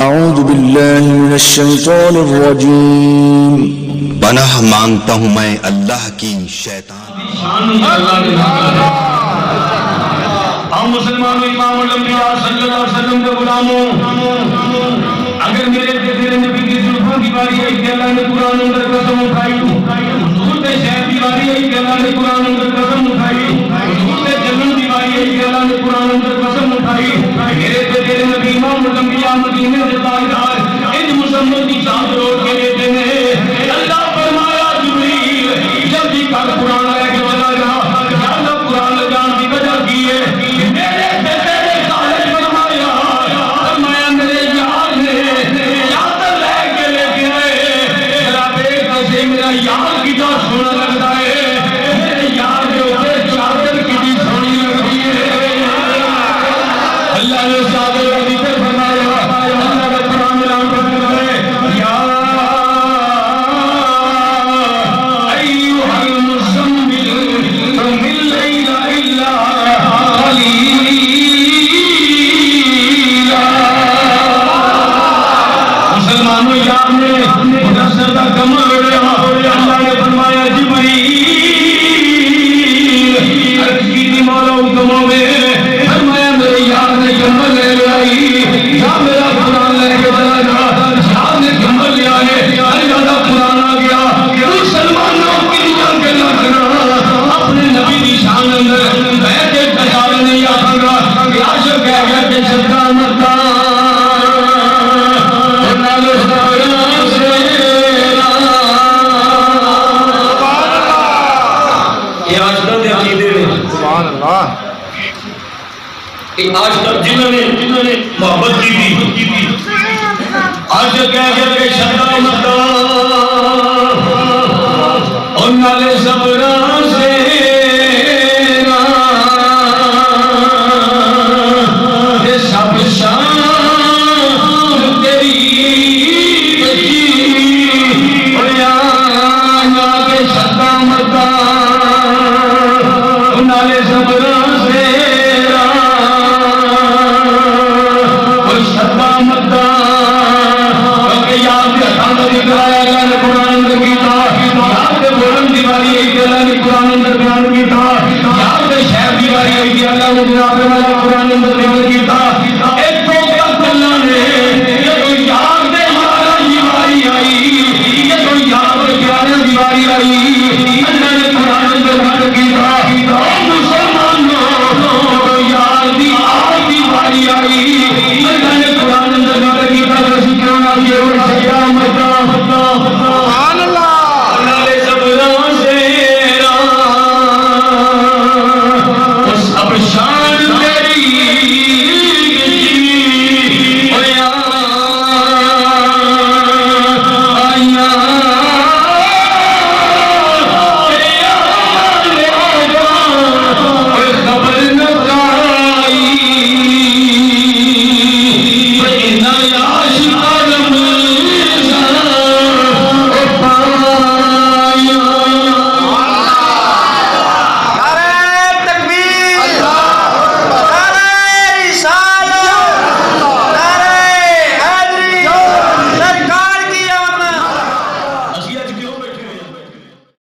اعوذ باللہ من الشیطان الرجیم پناہ مانگتا ہوں میں اللہ کی شیطان ہم مسلمانوں امام الانبیاء صلی اللہ علیہ وسلم کے غلاموں اگر میرے تیرے نبی کی زلفوں کی باری آئی کہ اللہ نے قرآن اندر قسم اٹھائی حضور کے شہر کی باری آئی کہ اللہ نے قرآن اندر قسم اٹھائی حضور کے جنم کی باری آئی کہ اللہ نے قرآن اندر قسم اٹھائی میرے تیرے نبی امام الانبیاء مدینے سے تاجدار ان مسلموں کی چاند روڈ کے لیتے ہیں اللہ فرمایا جبریل جلدی کر قرآن لے کے چلا جا یا اللہ قرآن لے جان کی وجہ کی ہے میرے تیرے خالق فرمایا میرے یار نے چادر لے کے آئے ذرا دیکھ ایسے میرا یار کی جو سونا لگتا ہے میرے یار کے اوپر چادر کی بھی سونی لگتی ہے اللہ نے چادر لگی پھر فرمایا اللہ کا قرآن میں نام کرتے ہیں یا ایوہ المزمل قم اللیل الا قلیلا مسلمانوں یاد میں مدثر کا کمر